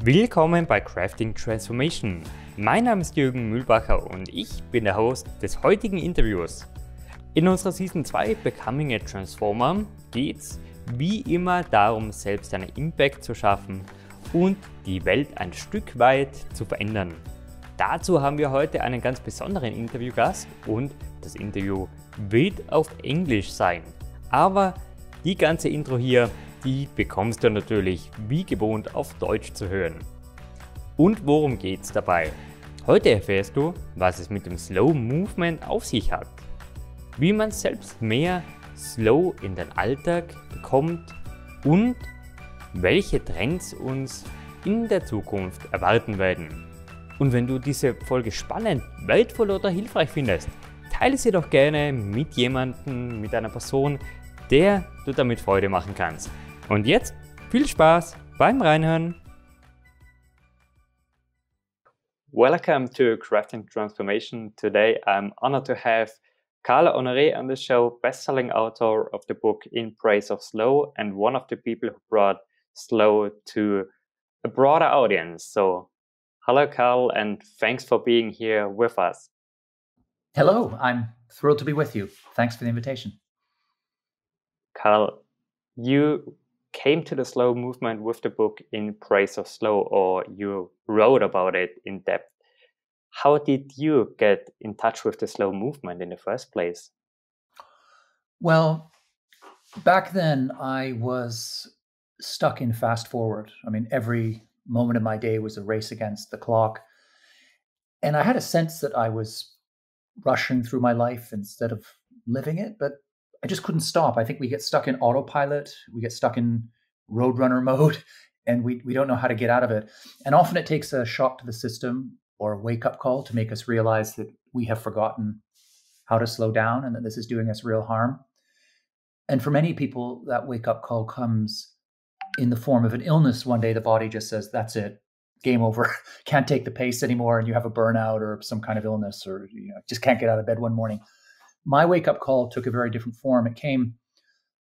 Willkommen bei Crafting Transformation. Mein Name ist Jürgen Mühlbacher und ich bin der Host des heutigen Interviews. In unserer Season 2 Becoming a Transformer geht's wie immer darum, selbst einen Impact zu schaffen und die Welt ein Stück weit zu verändern. Dazu haben wir heute einen ganz besonderen Interviewgast und das Interview wird auf Englisch sein. Aber die ganze Intro hier, die bekommst du natürlich wie gewohnt auf Deutsch zu hören. Und worum geht's dabei? Heute erfährst du, was es mit dem Slow Movement auf sich hat, wie man selbst mehr Slow in den Alltag bekommt und welche Trends uns in der Zukunft erwarten werden. Und wenn du diese Folge spannend, wertvoll oder hilfreich findest, teile sie doch gerne mit jemandem, mit einer Person, der du damit Freude machen kannst. Und jetzt viel Spaß beim Reinhören. Welcome to Crafting Transformation. Today I'm honored to have Honoré on the show, best-selling author of the book In Praise of Slow and one of the people who brought slow to a broader audience. So hello Carl, and thanks for being here with us. Hello, I'm thrilled to be with you. Thanks for the invitation. Carl, you came to the slow movement with the book In Praise of Slow, or you wrote about it in depth. How did you get in touch with the slow movement in the first place? Well, back then I was stuck in fast forward. I mean, every moment of my day was a race against the clock. And I had a sense that I was rushing through my life instead of living it, but I just couldn't stop. I think we get stuck in autopilot, we get stuck in roadrunner mode, and we don't know how to get out of it. And often it takes a shock to the system or a wake-up call to make us realize that we have forgotten how to slow down and that this is doing us real harm. And for many people, that wake-up call comes in the form of an illness. One day the body just says, that's it, game over, can't take the pace anymore, and you have a burnout or some kind of illness, or just can't get out of bed one morning. My wake-up call took a very different form. It came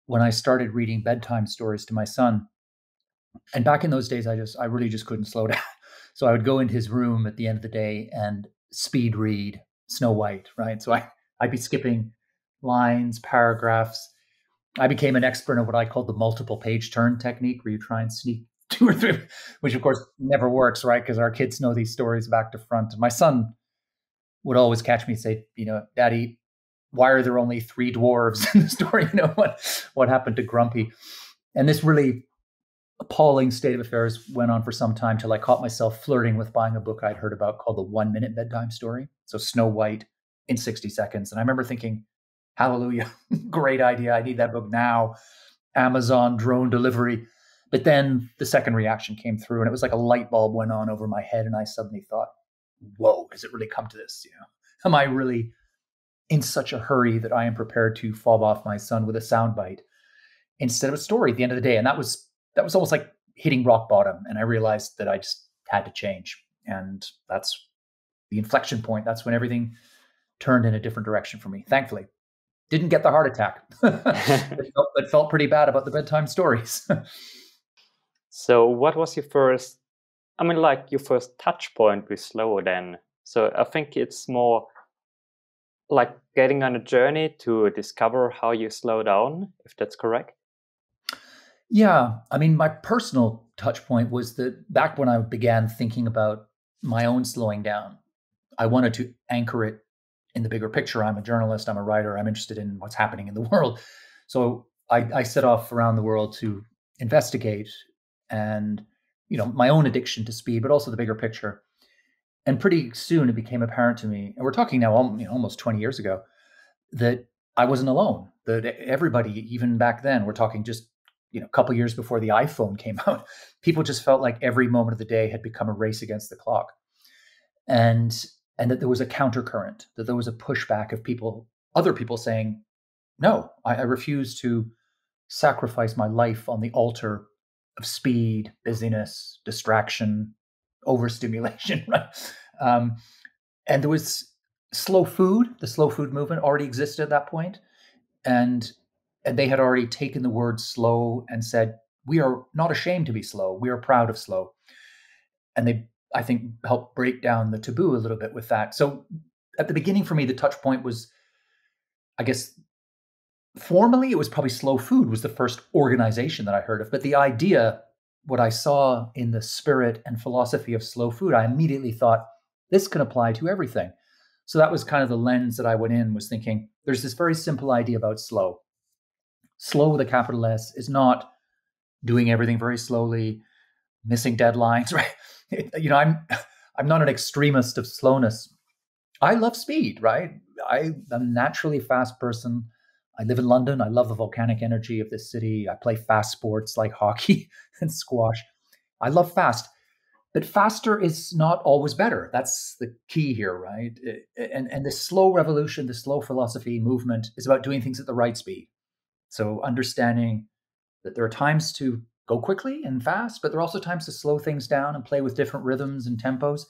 when I started reading bedtime stories to my son. And back in those days, I really just couldn't slow down. So I would go into his room at the end of the day and speed read Snow White, right? So I'd be skipping lines, paragraphs. I became an expert in what I called the multiple page turn technique, where you try and sneak 2 or 3, which of course never works, right? Because our kids know these stories back to front. And my son would always catch me and say, Daddy, why are there only 3 dwarves in the story? What happened to Grumpy? And this really appalling state of affairs went on for some time till I caught myself flirting with buying a book I'd heard about called The 1 Minute Bedtime Story. So Snow White in 60 seconds. And I remember thinking, hallelujah, great idea. I need that book now. Amazon drone delivery. But then the second reaction came through, and it was like a light bulb went on over my head. And I suddenly thought, whoa, has it really come to this? Am I really in such a hurry that I am prepared to fob off my son with a soundbite instead of a story at the end of the day? And that was almost like hitting rock bottom. And I realized that I just had to change. And that's the inflection point. That's when everything turned in a different direction for me. Thankfully, didn't get the heart attack. It felt pretty bad about the bedtime stories. So what was your first touch point with slow then? So I think it's more like getting on a journey to discover how you slow down, if that's correct. Yeah. I mean, my personal touch point was that back when I began thinking about my own slowing down, I wanted to anchor it in the bigger picture. I'm a journalist, I'm a writer, I'm interested in what's happening in the world. So I set off around the world to investigate and, my own addiction to speed, but also the bigger picture. And pretty soon it became apparent to me, and we're talking now almost 20 years ago, that I wasn't alone, that everybody, even back then, we're talking just a couple years before the iPhone came out, people just felt like every moment of the day had become a race against the clock. And that there was a countercurrent, that there was a pushback of other people saying, no, I refuse to sacrifice my life on the altar of speed, busyness, distraction, overstimulation, right? And there was slow food. The slow food movement already existed at that point. And they had already taken the word slow and said, we are not ashamed to be slow. We are proud of slow. And they, I think, help break down the taboo a little bit with that. So at the beginning for me, the touch point was, I guess, formally, it was probably Slow Food was the first organization that I heard of. But the idea, what I saw in the spirit and philosophy of Slow Food, I immediately thought, this can apply to everything. So that was kind of the lens that I went in, was thinking, there's this very simple idea about slow. Slow with a capital S is not doing everything very slowly, missing deadlines, right? I'm not an extremist of slowness. I love speed, right? I'm a naturally fast person. I live in London. I love the volcanic energy of this city. I play fast sports like hockey and squash. I love fast, but faster is not always better. That's the key here, right? And the slow revolution, the slow philosophy movement is about doing things at the right speed. So understanding that there are times to go quickly and fast, but there are also times to slow things down and play with different rhythms and tempos.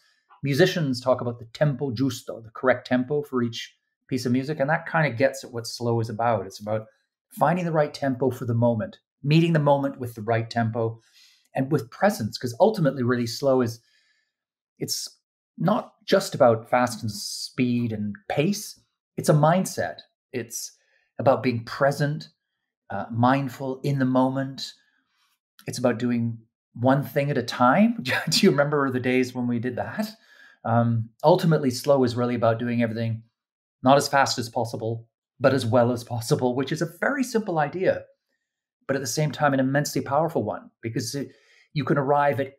Musicians talk about the tempo giusto, the correct tempo for each piece of music, and that kind of gets at what slow is about. It's about finding the right tempo for the moment, meeting the moment with the right tempo and with presence, because ultimately really slow it's not just about fast and speed and pace. It's a mindset. It's about being present, mindful in the moment. It's about doing one thing at a time. Do you remember the days when we did that? Ultimately, slow is really about doing everything not as fast as possible, but as well as possible, which is a very simple idea, but at the same time, an immensely powerful one, because you can arrive at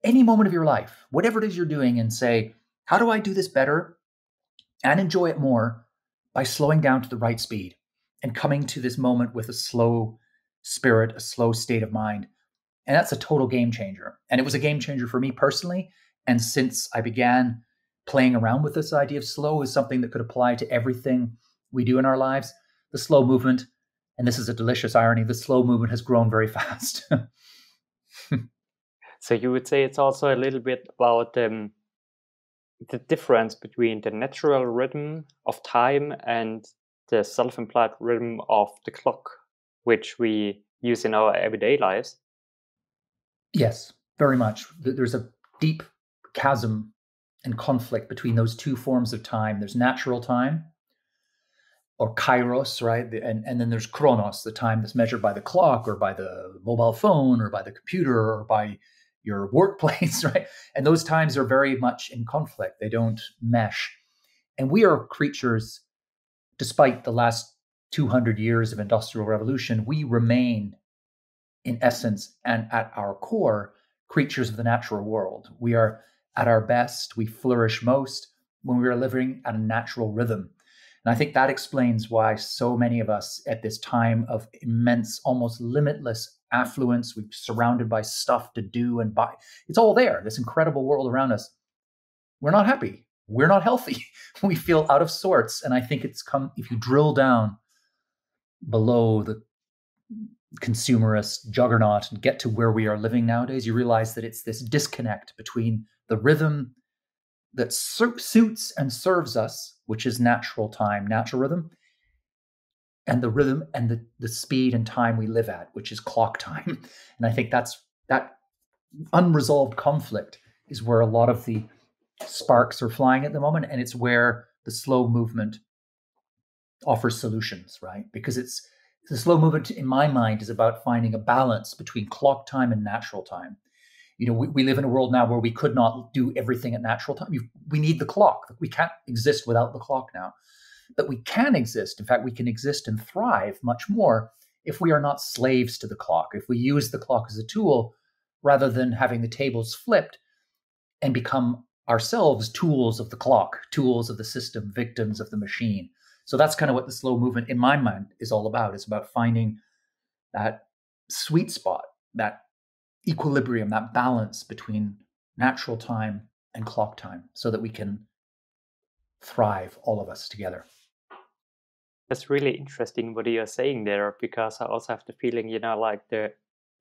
any moment of your life, whatever it is you're doing, and say, how do I do this better and enjoy it more by slowing down to the right speed and coming to this moment with a slow spirit, a slow state of mind. And that's a total game changer. And it was a game changer for me personally. And since I began playing around with this idea of slow as something that could apply to everything we do in our lives, the slow movement, and this is a delicious irony, the slow movement has grown very fast. So you would say it's also a little bit about the difference between the natural rhythm of time and the self-implied rhythm of the clock, which we use in our everyday lives. Yes, very much. There's a deep chasm and conflict between those two forms of time. There's natural time, or kairos, right? And then there's chronos, the time that's measured by the clock or by the mobile phone or by the computer or by your workplace, right? And those times are very much in conflict. They don't mesh. And we are creatures, despite the last 200 years of industrial revolution, we remain, in essence and at our core, creatures of the natural world. We are at our best, we flourish most when we are living at a natural rhythm. And I think that explains why so many of us at this time of immense, almost limitless affluence, we're surrounded by stuff to do and buy. It's all there, this incredible world around us. We're not happy. We're not healthy. We feel out of sorts. And I think it's come, if you drill down below the consumerist juggernaut and get to where we are living nowadays, you realize that it's this disconnect between the rhythm that suits and serves us, which is natural time, natural rhythm, and the rhythm and the speed and time we live at, which is clock time. And I think that unresolved conflict is where a lot of the sparks are flying at the moment, and it's where the slow movement offers solutions, right? Because the slow movement, in my mind, is about finding a balance between clock time and natural time. We live in a world now where we could not do everything at natural time. We need the clock. We can't exist without the clock now. But we can exist. In fact, we can exist and thrive much more if we are not slaves to the clock, if we use the clock as a tool rather than having the tables flipped and become ourselves tools of the clock, tools of the system, victims of the machine. So that's kind of what the slow movement, in my mind, is all about. It's about finding that sweet spot, that equilibrium, that balance between natural time and clock time, so that we can thrive, all of us together. That's really interesting what you're saying there, because I also have the feeling, like the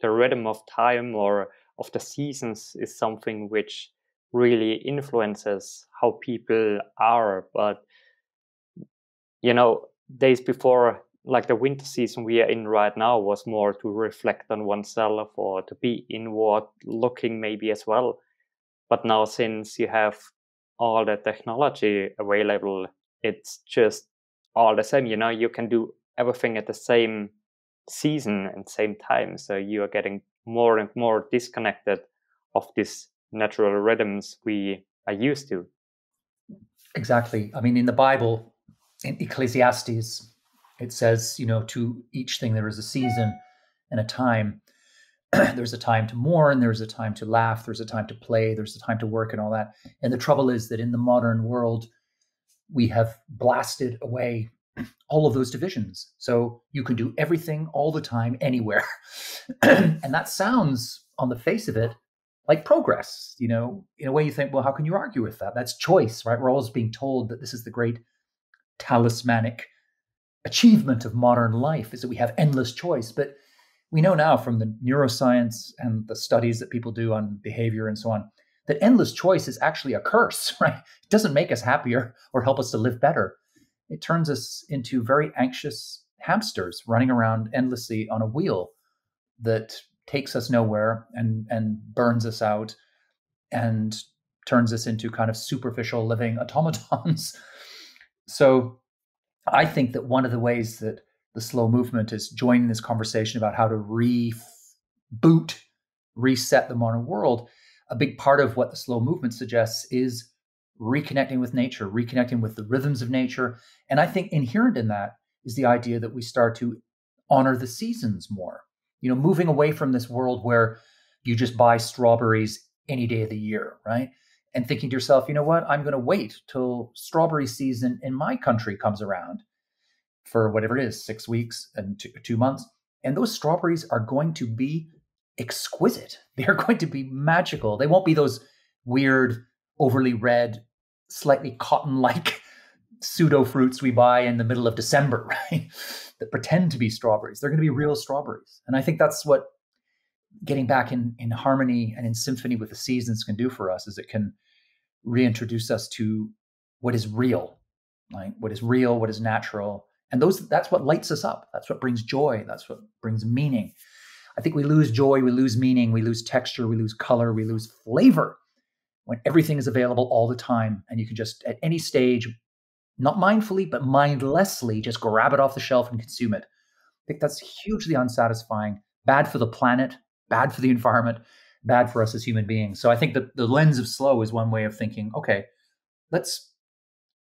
rhythm of time or of the seasons is something which really influences how people are. But, days before, like the winter season we are in right now, was more to reflect on oneself or to be inward looking maybe as well. But now, since you have all the technology available, it's just all the same. You can do everything at the same season and same time. So you are getting more and more disconnected of these natural rhythms we are used to. Exactly. I mean, in the Bible, in Ecclesiastes, it says, to each thing there is a season and a time. There's a time to mourn, there's a time to laugh, there's a time to play, there's a time to work and all that. And the trouble is that in the modern world, we have blasted away all of those divisions. So you can do everything all the time, anywhere. And that sounds, on the face of it, like progress. In a way you think, well, how can you argue with that? That's choice, right? We're always being told that this is the great talismanic achievement of modern life, is that we have endless choice. But we know now from the neuroscience and the studies that people do on behavior and so on, that endless choice is actually a curse, right? It doesn't make us happier or help us to live better. It turns us into very anxious hamsters running around endlessly on a wheel that takes us nowhere and burns us out and turns us into kind of superficial living automatons. So I think that one of the ways that the slow movement is joining this conversation about how to reboot, reset the modern world, a big part of what the slow movement suggests is reconnecting with nature, reconnecting with the rhythms of nature. And I think inherent in that is the idea that we start to honor the seasons more, moving away from this world where you just buy strawberries any day of the year, right? And thinking to yourself, you know what, I'm going to wait till strawberry season in my country comes around for whatever it is, 6 weeks and 2 months. And those strawberries are going to be exquisite. They're going to be magical. They won't be those weird, overly red, slightly cotton-like pseudo fruits we buy in the middle of December, right? That pretend to be strawberries. They're going to be real strawberries. And I think that's what getting back in harmony and in symphony with the seasons can do for us, is it can reintroduce us to what is real, right? What is real, what is natural. And that's what lights us up. That's what brings joy. That's what brings meaning. I think we lose joy, we lose meaning, we lose texture, we lose color, we lose flavor when everything is available all the time. And you can just, at any stage, not mindfully, but mindlessly, just grab it off the shelf and consume it. I think that's hugely unsatisfying, bad for the planet, bad for the environment, bad for us as human beings. So I think that the lens of slow is one way of thinking, okay, let's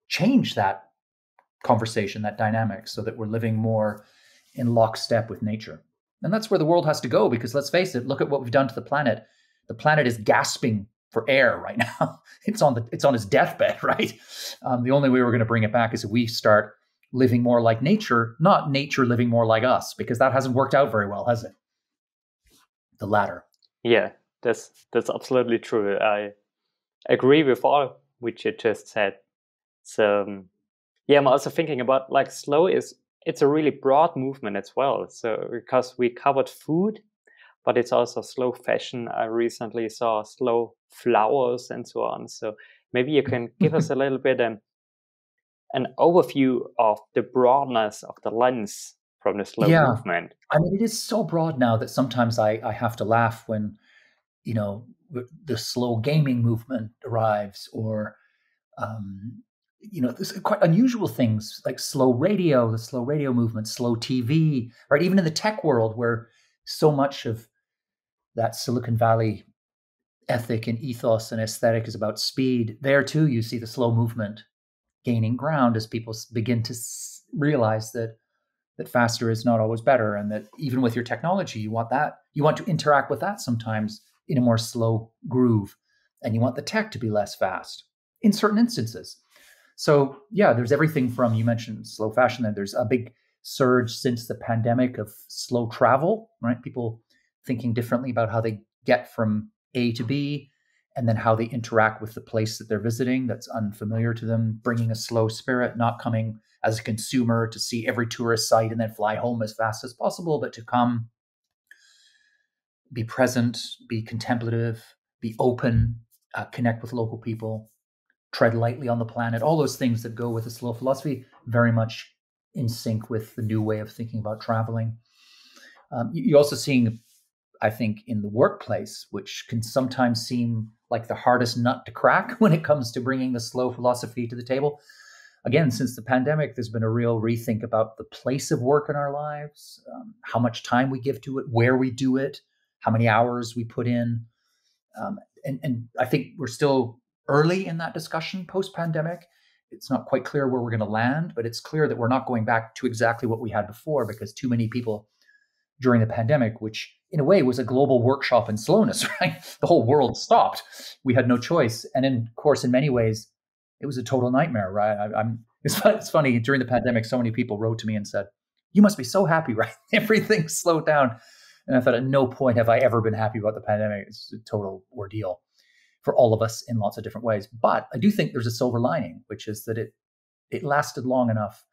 change that conversation, that dynamic, so that we're living more in lockstep with nature. And that's where the world has to go, because let's face it, look at what we've done to the planet. The planet is gasping for air right now. It's on its deathbed, right? The only way we're going to bring it back is if we start living more like nature, not nature living more like us, because that hasn't worked out very well, has it? The latter. Yeah, that's absolutely true. I agree with all which you just said. So yeah, I'm also thinking about like slow it's a really broad movement as well. So because we covered food, but it's also slow fashion. I recently saw slow flowers and so on. So maybe you can give us a little bit an overview of the broadness of the lens from the slow movement. I mean, it is so broad now that sometimes I have to laugh when, the slow gaming movement arrives, or, there's quite unusual things like slow radio, the slow radio movement, slow TV, right? Even in the tech world, where so much of that Silicon Valley ethic and ethos and aesthetic is about speed, there too you see the slow movement gaining ground as people begin to realize that faster is not always better, and that even with your technology, you want to interact with that sometimes in a more slow groove, and you want the tech to be less fast in certain instances. So yeah, there's everything from, you mentioned slow fashion, and there's a big surge since the pandemic of slow travel, right? People thinking differently about how they get from A to B, and then how they interact with the place that they're visiting that's unfamiliar to them, bringing a slow spirit, not coming as a consumer to see every tourist site and then fly home as fast as possible, but to come, be present, be contemplative, be open, connect with local people, tread lightly on the planet, all those things that go with a slow philosophy, very much in sync with the new way of thinking about traveling. You're also seeing, I think, in the workplace, which can sometimes seem like the hardest nut to crack when it comes to bringing the slow philosophy to the table. Again, since the pandemic, there's been a real rethink about the place of work in our lives, how much time we give to it, where we do it, how many hours we put in. And I think we're still early in that discussion post-pandemic. It's not quite clear where we're going to land, but it's clear that we're not going back to exactly what we had before, because too many people during the pandemic, which in a way was a global workshop in slowness, right? The whole world stopped. We had no choice. And of course, in many ways, it was a total nightmare, right? It's funny, during the pandemic, so many people wrote to me and said, you must be so happy, right? Everything slowed down. And I thought, at no point have I ever been happy about the pandemic. It's a total ordeal for all of us in lots of different ways. But I do think there's a silver lining, which is that it lasted long enough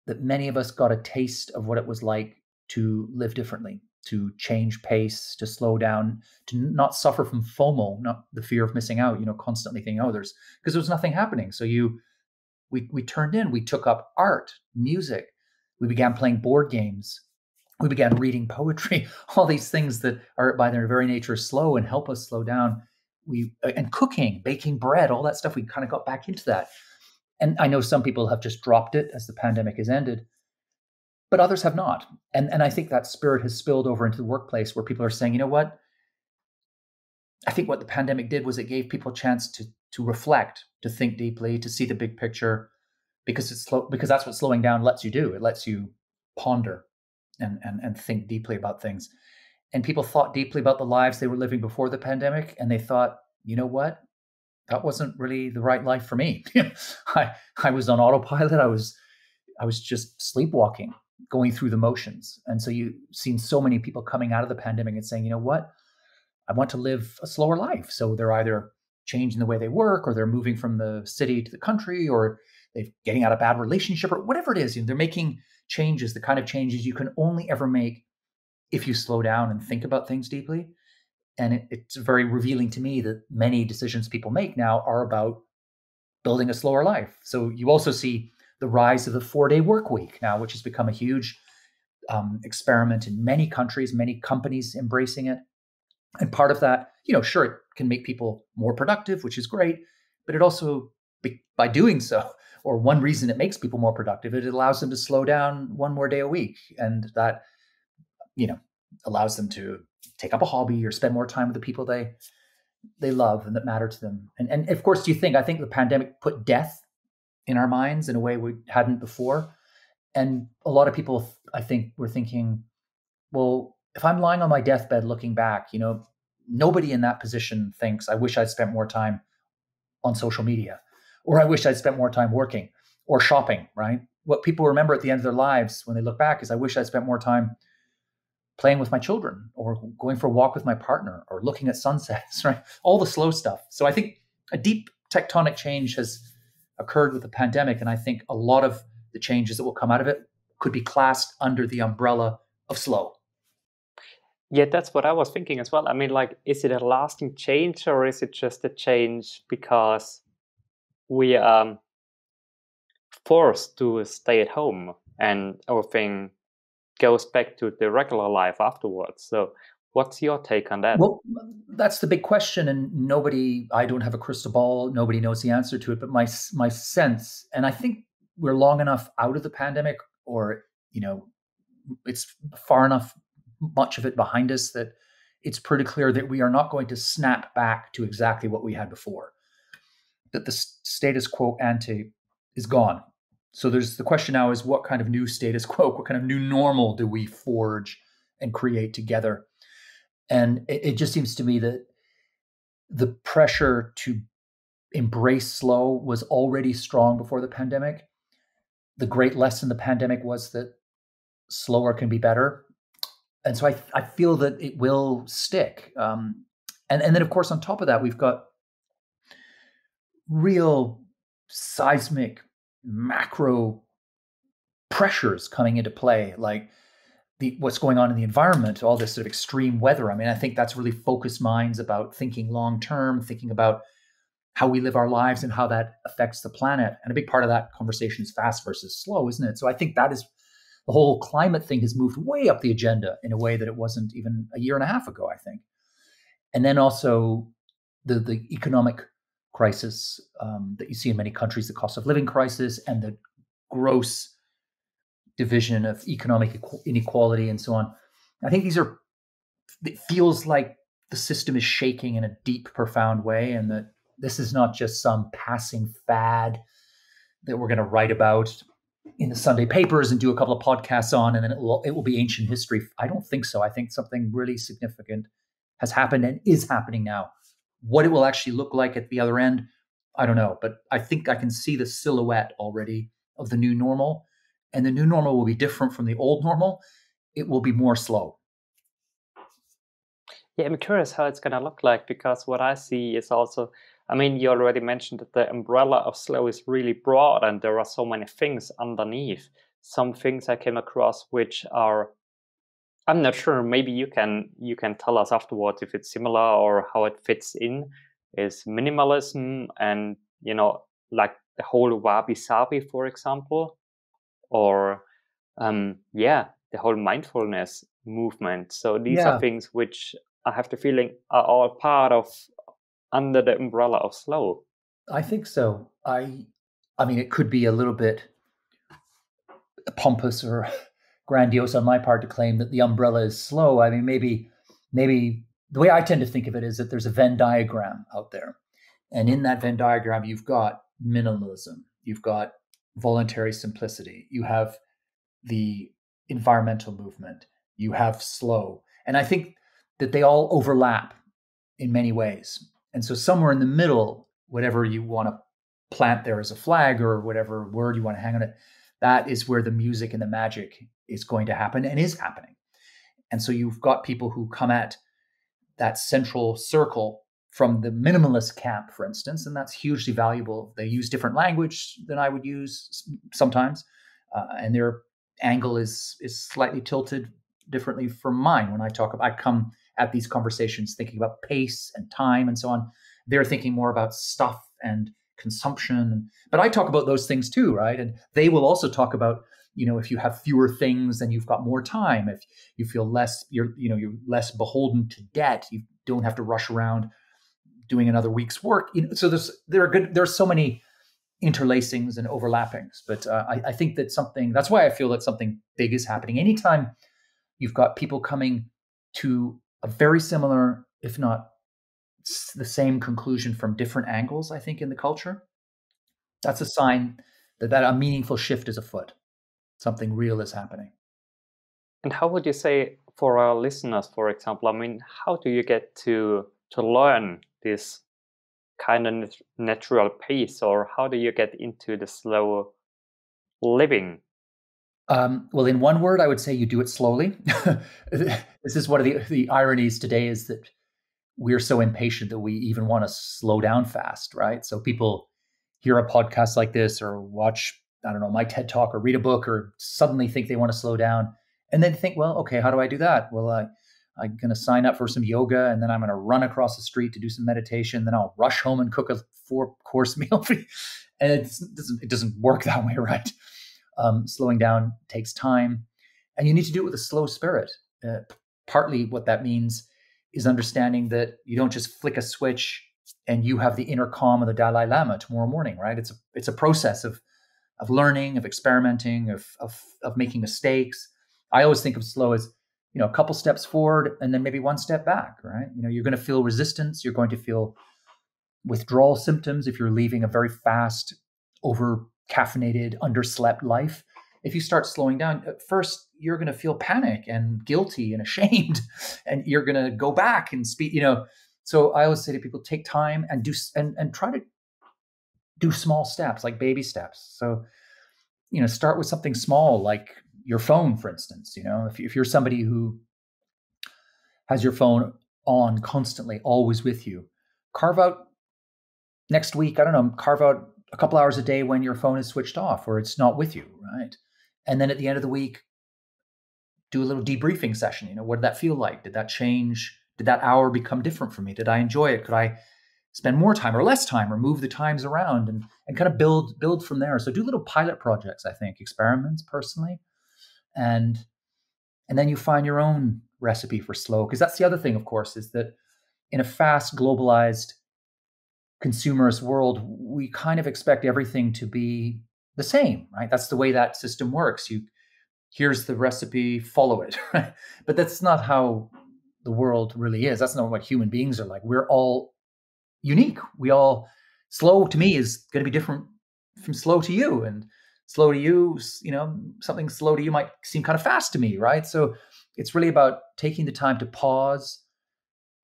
that many of us got a taste of what it was like to live differently, to change pace, to slow down, to not suffer from FOMO, not the fear of missing out, constantly thinking, because there was nothing happening. So we turned in, we took up art, music, we began playing board games, we began reading poetry, all these things that are by their very nature slow and help us slow down. And cooking, baking bread, all that stuff, we kind of got back into that. And I know some people have just dropped it as the pandemic has ended, but others have not. And I think that spirit has spilled over into the workplace, where people are saying, you know what? I think what the pandemic did was it gave people a chance to reflect, to think deeply, to see the big picture, because that's what slowing down lets you do. It lets you ponder and think deeply about things. And people thought deeply about the lives they were living before the pandemic, and they thought, you know what? That wasn't really the right life for me. I was on autopilot. I was just sleepwalking, going through the motions. And so you've seen so many people coming out of the pandemic and saying, you know what? I want to live a slower life. So they're either changing the way they work, or they're moving from the city to the country, or they're getting out of a bad relationship, or whatever it is. They're making changes, the kind of changes you can only ever make if you slow down and think about things deeply. And it's very revealing to me that many decisions people make now are about building a slower life. So you also see the rise of the 4-day work week now, which has become a huge experiment in many countries, many companies embracing it. And part of that, sure, it can make people more productive, which is great, but it also, by doing so, or one reason it makes people more productive, it allows them to slow down one more day a week. And that, allows them to take up a hobby or spend more time with the people they love and that matter to them. And of course, I think the pandemic put death in our minds in a way we hadn't before. And a lot of people, I think, were thinking, well, if I'm lying on my deathbed looking back, nobody in that position thinks, I wish I'd spent more time on social media, or I wish I'd spent more time working or shopping, right? What people remember at the end of their lives when they look back is, I wish I'd spent more time playing with my children, or going for a walk with my partner, or looking at sunsets, right? All the slow stuff. So I think a deep tectonic change has occurred with the pandemic. And I think a lot of the changes that will come out of it could be classed under the umbrella of slow. Yeah, that's what I was thinking as well. I mean, is it a lasting change, or is it just a change because we are forced to stay at home and everything goes back to the regular life afterwards? So what's your take on that? Well, that's the big question, and I don't have a crystal ball, nobody knows the answer to it, but my sense, and I think we're long enough out of the pandemic, or, it's far enough, much of it behind us, that it's pretty clear that we are not going to snap back to exactly what we had before, that the status quo ante is gone. So the question now is, what kind of new status quo, what kind of new normal do we forge and create together? And it just seems to me that the pressure to embrace slow was already strong before the pandemic. The great lesson the pandemic was that slower can be better. And so I feel that it will stick. And then, of course, on top of that, we've got real seismic macro pressures coming into play, like what's going on in the environment, all this sort of extreme weather. I mean, I think that's really focused minds about thinking long term, thinking about how we live our lives and how that affects the planet. And a big part of that conversation is fast versus slow, isn't it? So I think that is the whole climate thing has moved way up the agenda in a way that it wasn't even a year and a half ago, I think. And then also the economic crisis that you see in many countries, the cost of living crisis, and the gross division of economic inequality and so on. I think it feels like the system is shaking in a deep, profound way, and that this is not just some passing fad that we're going to write about in the Sunday papers and do a couple of podcasts on, and then it will be ancient history. I don't think so. I think something really significant has happened and is happening now. What it will actually look like at the other end, I don't know. But I think I can see the silhouette already of the new normal. And the new normal will be different from the old normal. It will be more slow. Yeah, I'm curious how it's going to look like, because what I see is also, I mean, you already mentioned that the umbrella of slow is really broad and there are so many things underneath. Some things I came across which are, I'm not sure, maybe you can tell us afterwards if it's similar or how it fits in, is minimalism and, like the whole wabi-sabi, for example, or the whole mindfulness movement. So these are Yeah, things which I have the feeling are all part of under the umbrella of slow. I think so. I mean, it could be a little bit pompous or grandiose on my part to claim that the umbrella is slow. I mean, maybe the way I tend to think of it is that there's a Venn diagram out there. And in that Venn diagram, you've got minimalism, you've got voluntary simplicity, you have the environmental movement, you have slow. And I think that they all overlap in many ways. And so somewhere in the middle, whatever you want to plant there as a flag or whatever word you want to hang on it, that is where the music and the magic is going to happen and is happening. And so you've got people who come at that central circle from the minimalist camp, for instance, and that's hugely valuable. They use different language than I would use sometimes, and their angle is slightly tilted differently from mine. When I come at these conversations thinking about pace and time and so on. They're thinking more about stuff and consumption, but I talk about those things too, right? And they will also talk about, if you have fewer things, then you've got more time. If you feel you're less beholden to debt. You don't have to rush around doing another week's work. So there's so many interlacings and overlappings. But I think that's why I feel that something big is happening. Anytime you've got people coming to a very similar, if not the same conclusion from different angles, I think, in the culture, that's a sign that a meaningful shift is afoot. Something real is happening. And how would you say for our listeners, for example, I mean, how do you get to learn this kind of natural pace, or how do you get into the slow living? Well, in one word, I would say you do it slowly. This is one of the ironies today, is that we're so impatient that we even want to slow down fast, right? So people hear a podcast like this or watch, I don't know, my TED Talk or read a book or suddenly think they want to slow down. And then think, well, okay, how do I do that? Well, I'm going to sign up for some yoga, and then I'm going to run across the street to do some meditation. Then I'll rush home and cook a 4-course meal. And it doesn't work that way, right? Slowing down takes time, and you need to do it with a slow spirit. Partly what that means is understanding that you don't just flick a switch and you have the inner calm of the Dalai Lama tomorrow morning, right? It's a process of learning, of experimenting, of making mistakes. I always think of slow as, a couple steps forward and then maybe one step back, right? You're going to feel resistance. You're going to feel withdrawal symptoms if you're leaving a very fast, over caffeinated, underslept life. If you start slowing down, at first you're going to feel panic and guilty and ashamed, and you're going to go back and speak. So I always say to people, take time and try to do small steps, like baby steps. So start with something small, like your phone, for instance. If you're somebody who has your phone on constantly, always with you, carve out next week, I don't know, carve out a couple hours a day when your phone is switched off or it's not with you, right? And then at the end of the week, do a little debriefing session. What did that feel like? Did that change? Did that hour become different for me? Did I enjoy it? Could I spend more time or less time, or move the times around, and kind of build from there? So do little pilot projects, I think, experiments personally. And then you find your own recipe for slow. Because that's the other thing, of course, is that in a fast, globalized consumerist world, we kind of expect everything to be the same, right? That's the way that system works. Here's the recipe, follow it, right? But that's not how the world really is. That's not what human beings are like. We're all unique. Slow to me is going to be different from slow to you, and slow to you, something slow to you might seem kind of fast to me, right? So it's really about taking the time to pause,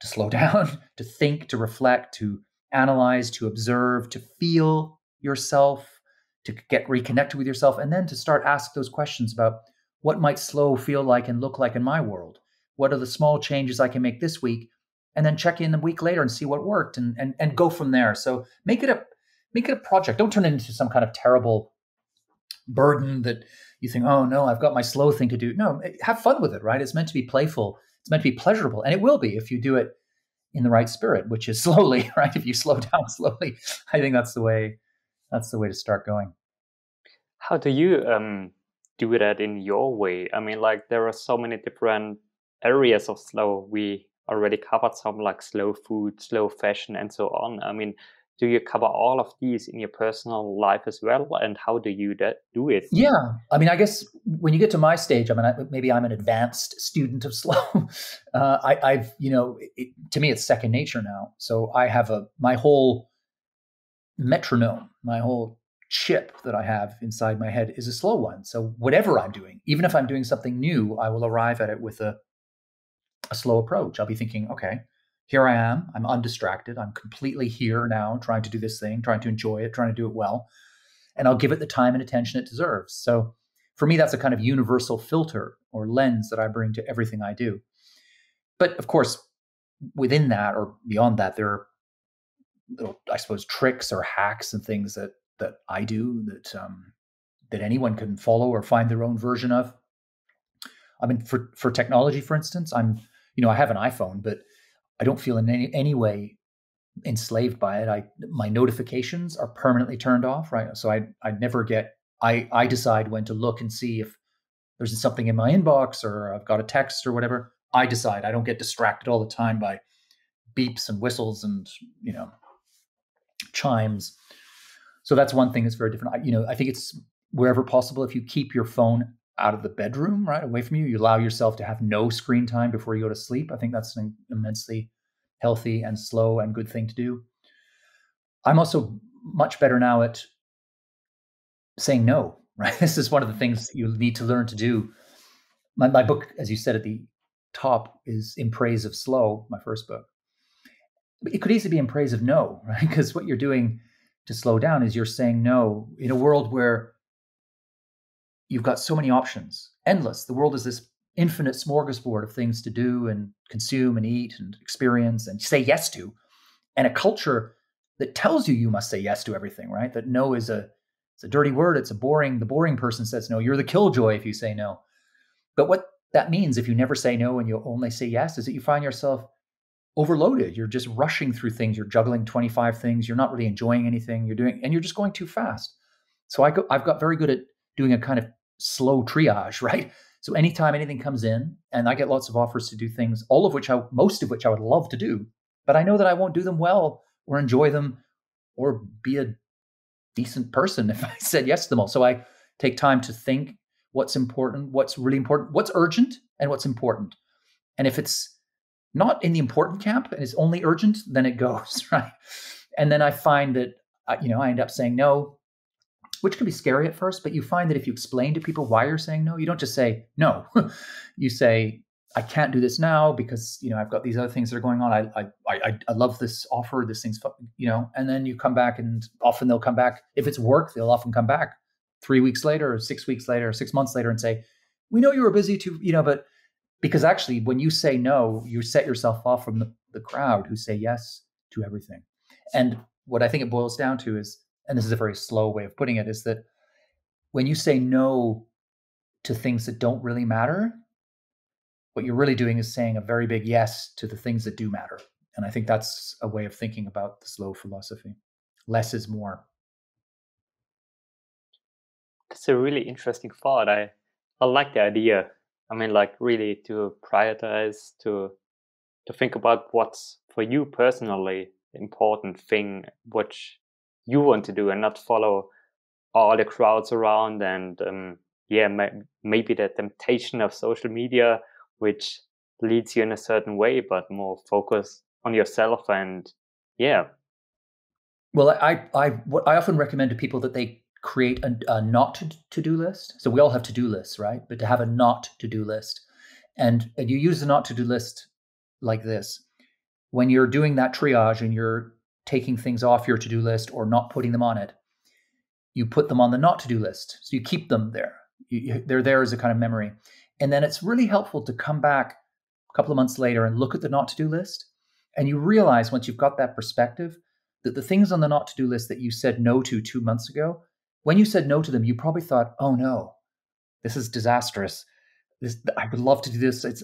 to slow down, to think, to reflect, to analyze, to observe, to feel yourself, to get reconnected with yourself, and then to start ask those questions about what might slow feel like and look like in my world. What are the small changes I can make this week? And then check in a week later and see what worked, and go from there. So make it a project. Don't turn it into some kind of terrible burden that you think, oh no, I've got my slow thing to do. No, have fun with it, right? It's meant to be playful. It's meant to be pleasurable. And it will be if you do it in the right spirit, which is slowly, right? If you slow down slowly, I think that's the way to start going. How do you do that in your way? I mean, like there are so many different areas of slow. We already covered some like slow food, slow fashion, and so on. I mean, do you cover all of these in your personal life as well? And how do you do it? Yeah, I mean, I guess when you get to my stage, I mean, maybe I'm an advanced student of slow. I've, to me, it's second nature now. So I have my whole metronome, my whole chip that I have inside my head is a slow one. So whatever I'm doing, even if I'm doing something new, I will arrive at it with a slow approach. I'll be thinking, okay, here I am. I'm undistracted. I'm completely here now, trying to do this thing, trying to enjoy it, trying to do it well. And I'll give it the time and attention it deserves. So for me, that's a kind of universal filter or lens that I bring to everything I do. But of course, within that or beyond that, there are little, I suppose, tricks or hacks and things that I do that anyone can follow or find their own version of. I mean, for technology, for instance, I have an iPhone, but I don't feel in any way enslaved by it. My notifications are permanently turned off, right? So I never get. I decide when to look and see if there's something in my inbox or I've got a text or whatever. I decide. I don't get distracted all the time by beeps and whistles and chimes. So that's one thing that's very different. I think it's wherever possible, if you keep your phone out of the bedroom, right, away from you, you allow yourself to have no screen time before you go to sleep. I think that's an immensely healthy and slow and good thing to do. I'm also much better now at saying no, right? This is one of the things you need to learn to do. My book, as you said at the top, is In Praise of Slow, my first book. But it could easily be in praise of no, right? Because what you're doing to slow down is you're saying no in a world where you've got so many options, endless. The world is this infinite smorgasbord of things to do and consume and eat and experience and say yes to. And a culture that tells you must say yes to everything, right? That no is it's a dirty word. The boring person says no. You're the killjoy if you say no. But what that means if you never say no and you only say yes is that you find yourself overloaded. You're just rushing through things. You're juggling 25 things. You're not really enjoying anything and you're just going too fast. So I've got very good at doing a kind of slow triage, right? So anytime anything comes in, and I get lots of offers to do things, most of which I would love to do, but I know that I won't do them well or enjoy them or be a decent person if I said yes to them all. So I take time to think what's important, what's really important, what's urgent, and what's important. And if it's not in the important camp and it's only urgent, then it goes, right? And then I find that, I end up saying no, which can be scary at first, but you find that if you explain to people why you're saying no, you don't just say no. You say, I can't do this now because, I've got these other things that are going on. I love this offer, this thing's, and then you come back and often they'll come back. If it's work, they'll often come back 3 weeks later or 6 weeks later, or 6 months later and say, we know you were busy too, but because actually when you say no, you set yourself off from the crowd who say yes to everything. And what I think it boils down to is, and this is a very slow way of putting it, is that when you say no to things that don't really matter, what you're really doing is saying a very big yes to the things that do matter. And I think that's a way of thinking about the slow philosophy. Less is more. That's a really interesting thought. I like the idea. I mean, like really to prioritize, to think about what's for you personally important thing which you want to do and not follow all the crowds around and maybe the temptation of social media which leads you in a certain way, but more focus on yourself. And yeah. Well, I often recommend to people that they create a not to do list. So we all have to do lists, right? But to have a not to do list, and you use the not to do list like this: when you're doing that triage and you're taking things off your to do list or not putting them on it, you put them on the not to do list. So you keep them there. They're there as a kind of memory, and then it's really helpful to come back a couple of months later and look at the not to do list, and you realize once you've got that perspective that the things on the not to do list that you said no to 2 months ago, when you said no to them, you probably thought, "Oh no, this is disastrous. I would love to do this. This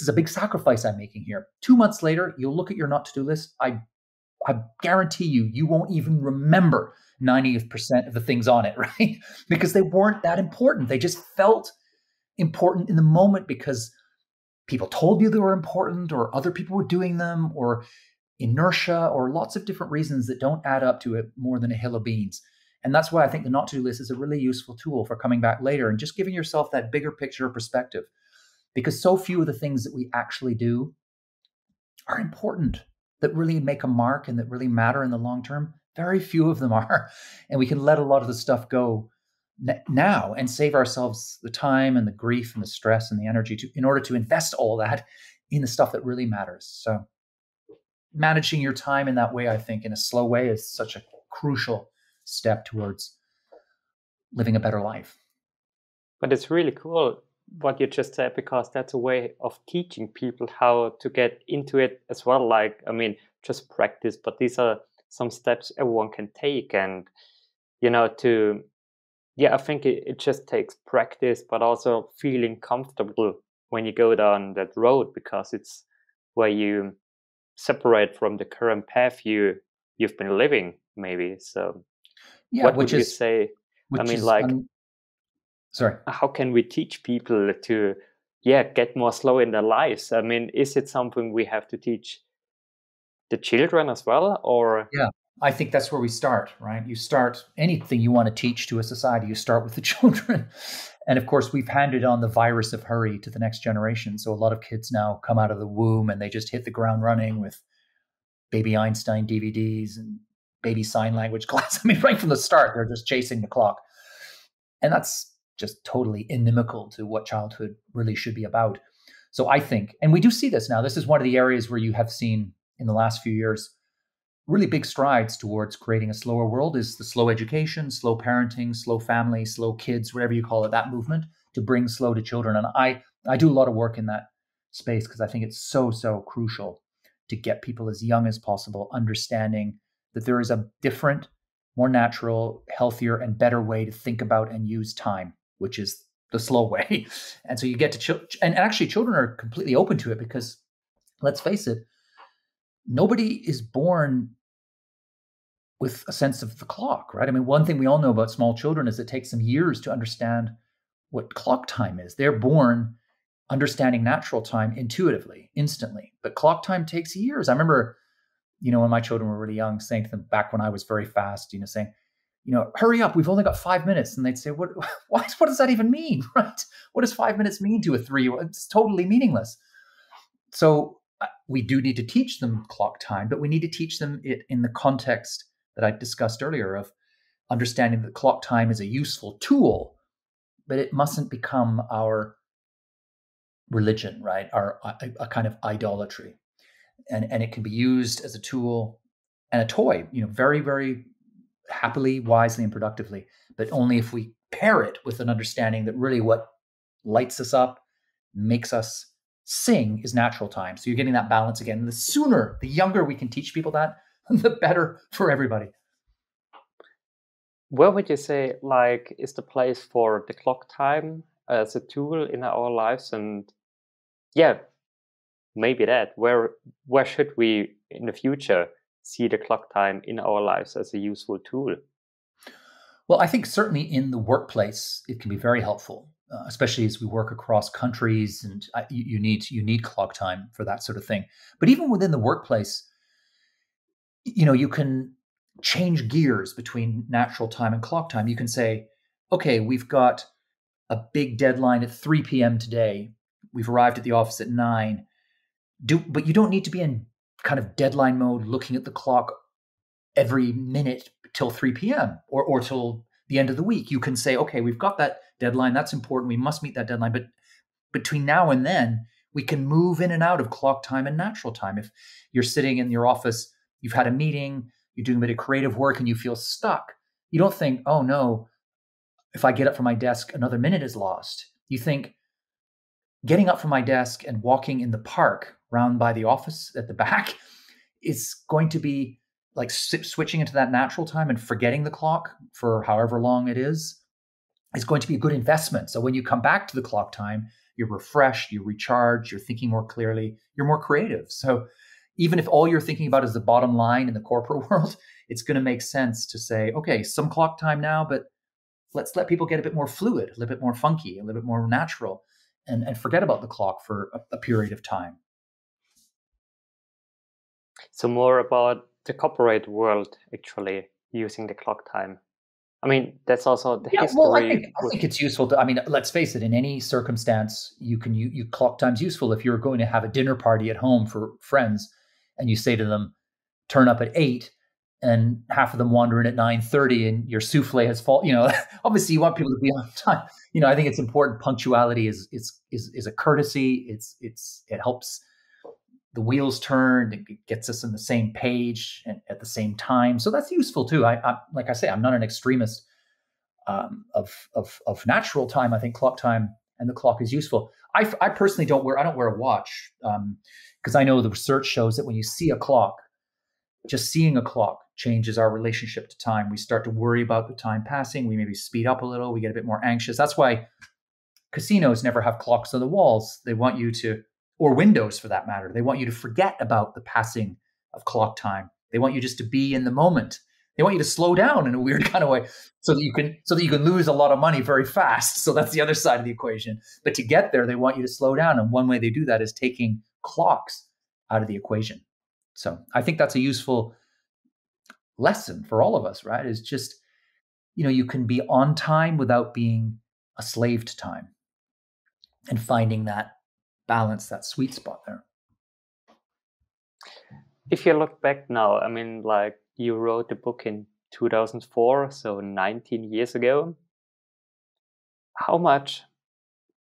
is a big sacrifice I'm making here." 2 months later, you'll look at your not to do list. I guarantee you won't even remember 90% of the things on it, right? Because they weren't that important. They just felt important in the moment because people told you they were important, or other people were doing them, or inertia, or lots of different reasons that don't add up to it more than a hill of beans. And that's why I think the not to do list is a really useful tool for coming back later and just giving yourself that bigger picture perspective. Because so few of the things that we actually do are important, that really make a mark and that really matter in the long term. Very few of them are. And we can let a lot of the stuff go now and save ourselves the time and the grief and the stress and the energy in order to invest all that in the stuff that really matters. So managing your time in that way, I think, in a slow way, is such a crucial step towards living a better life. But it's really cool what you just said, because that's a way of teaching people how to get into it as well. Like, I mean, just practice, but these are some steps everyone can take. And, I think it just takes practice, but also feeling comfortable when you go down that road, because it's where you separate from the current path you've been living, maybe. So what would you say? I mean, like, sorry, how can we teach people to get more slow in their lives? I mean, is it something we have to teach the children as well, or? Yeah, I think that's where we start, right? You start anything you want to teach to a society, you start with the children. And of course, we've handed on the virus of hurry to the next generation. So a lot of kids now come out of the womb and they just hit the ground running with Baby Einstein DVDs and baby sign language class. I mean, right from the start, they're just chasing the clock. And that's just totally inimical to what childhood really should be about. So I think, and we do see this now, this is one of the areas where you have seen in the last few years really big strides towards creating a slower world, is the slow education, slow parenting, slow family, slow kids, whatever you call it, that movement to bring slow to children. And I do a lot of work in that space because I think it's so, so crucial to get people as young as possible understanding that there is a different, more natural, healthier, and better way to think about and use time, which is the slow way. And so you get to and actually children are completely open to it, because let's face it, nobody is born with a sense of the clock, right? I mean, one thing we all know about small children is it takes them years to understand what clock time is. They're born understanding natural time intuitively, instantly. But clock time takes years. I remember, when my children were really young, saying to them back when I was very fast, saying, hurry up, we've only got 5 minutes. And they'd say, what does that even mean, right? What does 5 minutes mean to a 3-year-old? It's totally meaningless. So we do need to teach them clock time, but we need to teach them it in the context that I discussed earlier of understanding that clock time is a useful tool, but it mustn't become our religion, right? A kind of idolatry. And it can be used as a tool and a toy, very, very happily, wisely, and productively, but only if we pair it with an understanding that really what lights us up, makes us sing, is natural time. So you're getting that balance again. And the younger we can teach people that, the better for everybody. Where would you say, like, is the place for the clock time as a tool in our lives? And maybe that. Where should we in the future see the clock time in our lives as a useful tool? Well, I think certainly in the workplace, it can be very helpful, especially as we work across countries, and you need clock time for that sort of thing. But even within the workplace, you can change gears between natural time and clock time. You can say, okay, we've got a big deadline at 3 p.m. today. We've arrived at the office at 9. But you don't need to be in kind of deadline mode looking at the clock every minute till 3 p.m. or till the end of the week. You can say, okay, we've got that deadline. That's important. We must meet that deadline. But between now and then, we can move in and out of clock time and natural time. If you're sitting in your office, you've had a meeting, you're doing a bit of creative work and you feel stuck, you don't think, oh no, if I get up from my desk, another minute is lost. You think, getting up from my desk and walking in the park round by the office at the back is going to be like switching into that natural time and forgetting the clock for however long it is going to be a good investment. So when you come back to the clock time, you're refreshed, you recharge, you're thinking more clearly, you're more creative. So even if all you're thinking about is the bottom line in the corporate world, it's going to make sense to say, okay, some clock time now, but let's let people get a bit more fluid, a little bit more funky, a little bit more natural, and forget about the clock for a period of time. So more about the corporate world actually using the clock time. I mean, that's also the history. Well, I think it's useful to. I mean, let's face it. In any circumstance, you clock time's useful. If you're going to have a dinner party at home for friends, and you say to them, "Turn up at 8," and half of them wander in at 9:30, and your souffle has fallen. Obviously, you want people to be on time. I think it's important. Punctuality is a courtesy. It helps the wheels turn. It gets us on the same page and at the same time. So that's useful too. I like I say, I'm not an extremist of natural time. I think clock time and the clock is useful. I personally don't wear a watch because I know the research shows that when you see a clock, just seeing a clock changes our relationship to time. We start to worry about the time passing. We maybe speed up a little. We get a bit more anxious. That's why casinos never have clocks on the walls. They want you to, or windows for that matter, they want you to forget about the passing of clock time. They want you just to be in the moment. They want you to slow down in a weird kind of way so that you can lose a lot of money very fast. So that's the other side of the equation. But to get there, they want you to slow down. And one way they do that is taking clocks out of the equation. So I think that's a useful lesson for all of us, right? Is just, you can be on time without being a slave to time, and finding that balance, that sweet spot there. If you look back now, I mean, like you wrote the book in 2004, so 19 years ago. How much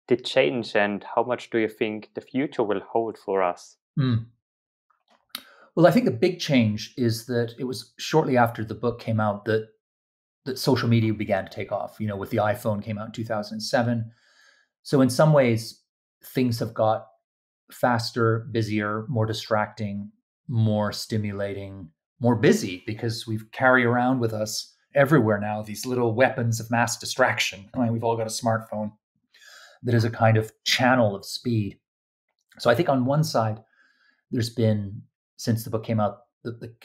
did change, and how much do you think the future will hold for us? Well, I think the big change is that it was shortly after the book came out that social media began to take off. With the iPhone came out in 2007. So in some ways, things have got faster, busier, more distracting, more stimulating, more busy, because we carry around with us everywhere now these little weapons of mass distraction. I mean, we've all got a smartphone that is a kind of channel of speed. So I think on one side, there's been, since the book came out,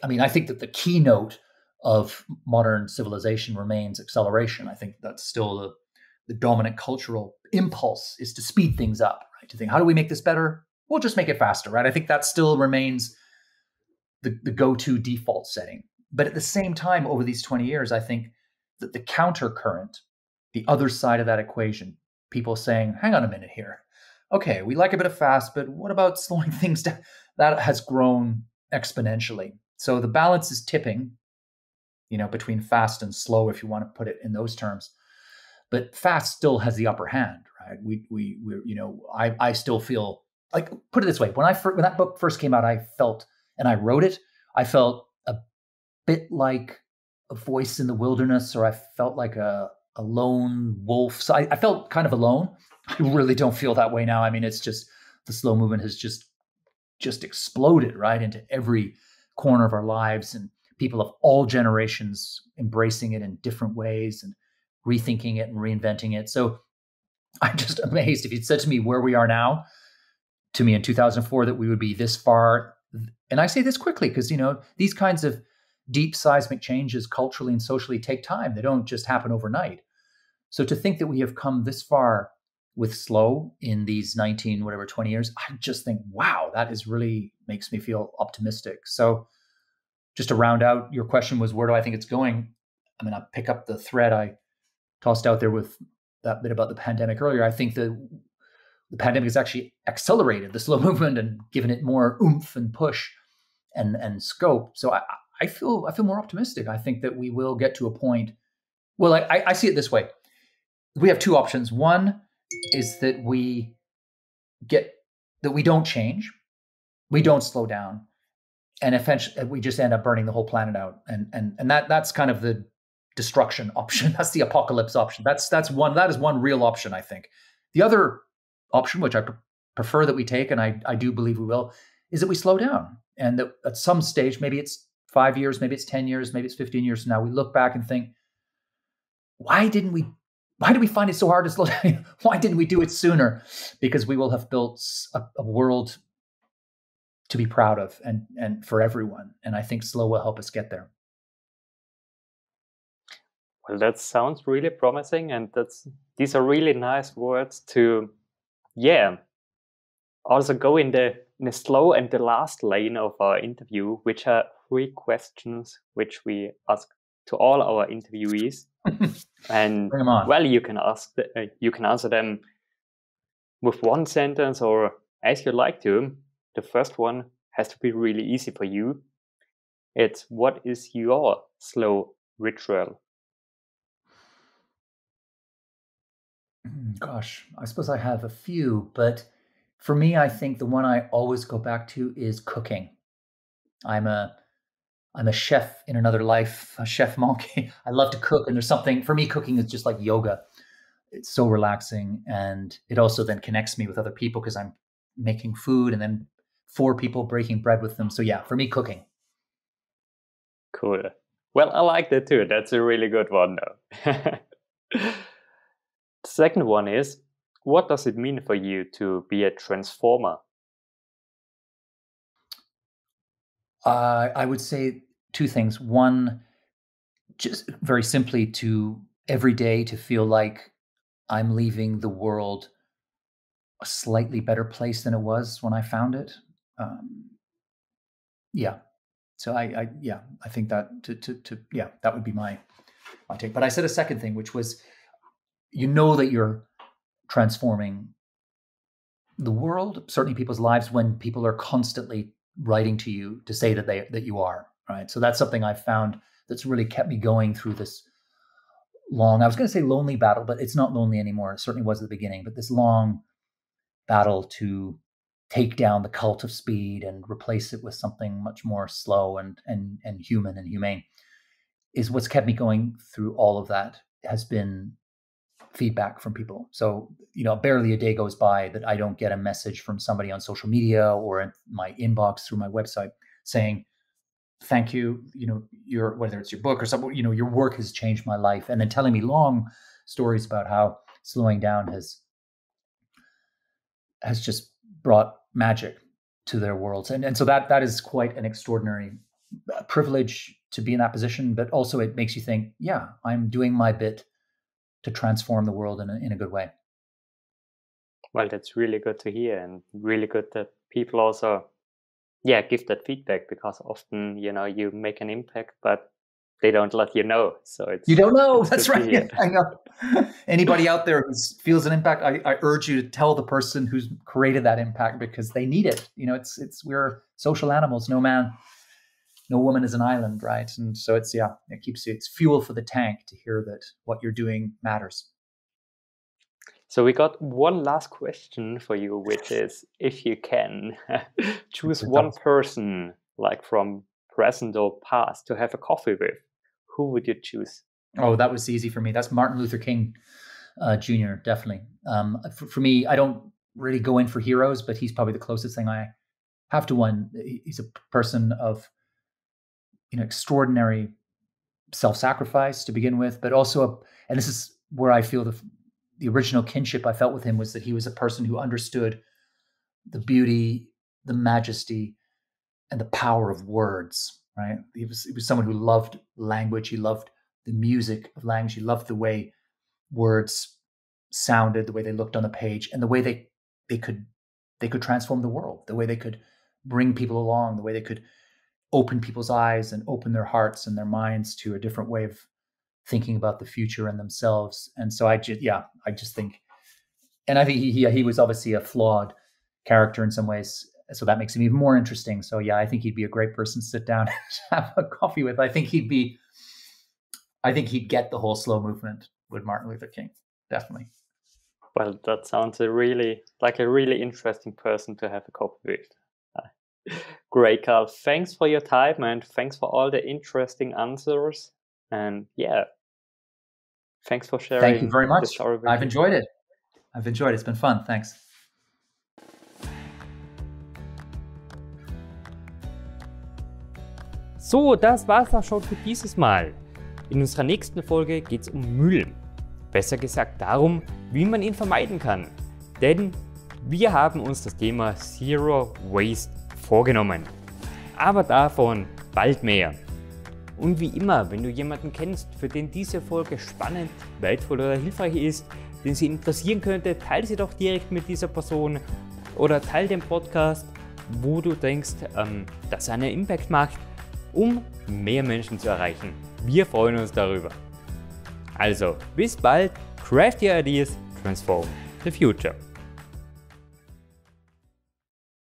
I think that the keynote of modern civilization remains acceleration. I think that's still the dominant cultural impulse, is to speed things up, right? To think, how do we make this better? We'll just make it faster, right? I think that still remains the go-to default setting. But at the same time, over these 20 years, I think that the counter current, the other side of that equation, people saying, hang on a minute here. Okay, we like a bit of fast, but what about slowing things down? That has grown exponentially. So the balance is tipping, between fast and slow, if you want to put it in those terms. But fast still has the upper hand, right? I still feel like, put it this way, when that book first came out, I felt, and I wrote it, I felt a bit like a voice in the wilderness, or I felt like a lone wolf. So I felt kind of alone. I really don't feel that way now. I mean, it's just, the slow movement has just exploded right into every corner of our lives, and people of all generations embracing it in different ways and rethinking it and reinventing it. So I'm just amazed. If you'd said to me where we are now, to me in 2004, that we would be this far. And I say this quickly because, these kinds of deep seismic changes culturally and socially take time. They don't just happen overnight. So to think that we have come this far with slow in these 20 years, I just think, wow, that is really makes me feel optimistic. So just to round out, your question was, where do I think it's going? I mean, I'll pick up the thread I tossed out there with that bit about the pandemic earlier. I think the pandemic has actually accelerated the slow movement and given it more oomph and push and scope. So I feel more optimistic. I think that we will get to a point. Well, I see it this way. We have two options. One is that we don't change, we don't slow down, and eventually we just end up burning the whole planet out. And that's kind of the destruction option. That's the apocalypse option. That is one real option, I think. The other option, which I prefer that we take, and I do believe we will, is that we slow down, and that at some stage, maybe it's 5 years, maybe it's 10 years, maybe it's 15 years from now, we look back and think, why did we find it so hard to slow down? Why didn't we do it sooner? Because we will have built a world to be proud of and for everyone. And I think slow will help us get there. Well, that sounds really promising, and these are really nice words to, also go in the slow and the last lane of our interview, which are 3 questions which we ask to all our interviewees. And Bring 'em on. well, you can answer them with one sentence or as you like to. The first one has to be really easy for you. It's, what is your slow ritual? Gosh, I suppose I have a few, but for me, I think the one I always go back to is cooking. I'm a chef in another life, a chef monkey. I love to cook, and there's something, for me, cooking is just like yoga. It's so relaxing, and it also then connects me with other people because I'm making food and then for people, breaking bread with them. So yeah, for me, cooking. Cool. Well, I like that too. That's a really good one, though. The second one is, what does it mean for you to be a transformer? I would say 2 things. One, just very simply, to every day to feel like I'm leaving the world a slightly better place than it was when I found it. Yeah. So I think that that would be my take. But I said a second thing, which was, that you're transforming the world, certainly people's lives, when people are constantly writing to you to say that you are, right? So that's something I've found that's really kept me going through this long, I was going to say lonely battle, but it's not lonely anymore. It certainly was at the beginning, but this long battle to take down the cult of speed and replace it with something much more slow and human and humane is what's kept me going through all of that, has been feedback from people. So, barely a day goes by that I don't get a message from somebody on social media or in my inbox through my website saying, thank you, whether it's your book or something, your work has changed my life. And then telling me long stories about how slowing down has just brought magic to their worlds. And so that is quite an extraordinary privilege to be in that position. But also it makes you think, yeah, I'm doing my bit to transform the world in a good way. Well, that's really good to hear, and really good that people also, give that feedback, because often, you make an impact, but they don't let you know. So you don't know. That's right. Yeah, I know. Anybody out there who feels an impact, I urge you to tell the person who's created that impact, because they need it. We're social animals. No woman is an island, right? And so it's fuel for the tank to hear that what you're doing matters. So we got one last question for you, which is, if you can choose one person, like from present or past, to have a coffee with, who would you choose? Oh, that was easy for me. That's Martin Luther King Jr., definitely. For me, I don't really go in for heroes, but he's probably the closest thing I have to one. He's a person of extraordinary self-sacrifice to begin with, but also, and this is where I feel the original kinship I felt with him, was that he was a person who understood the beauty, the majesty, and the power of words, right? He was someone who loved language. He loved the music of language. He loved the way words sounded, the way they looked on the page, and the way they could transform the world, the way they could bring people along, the way they could open people's eyes and open their hearts and their minds to a different way of thinking about the future and themselves. And so I just think, and I think he was obviously a flawed character in some ways, so that makes him even more interesting. So yeah, I think he'd be a great person to sit down and have a coffee with. I think he'd get the whole slow movement with Martin Luther King, definitely. Well, that sounds a really interesting person to have a coffee with. Great, Carl. Thanks for your time and thanks for all the interesting answers. And yeah, thanks for sharing. Thank you very much. I've enjoyed it. It's been fun. Thanks. So, das war's auch schon für dieses Mal. In unserer nächsten Folge geht es um Müll. Besser gesagt darum, wie man ihn vermeiden kann. Denn wir haben uns das Thema Zero Waste vorgenommen. Aber davon bald mehr. Und wie immer, wenn du jemanden kennst, für den diese Folge spannend, wertvoll oder hilfreich ist, den sie interessieren könnte, teile sie doch direkt mit dieser Person oder teile den Podcast, wo du denkst, dass er einen Impact macht, um mehr Menschen zu erreichen. Wir freuen uns darüber. Also, bis bald, craft your ideas, transform the future.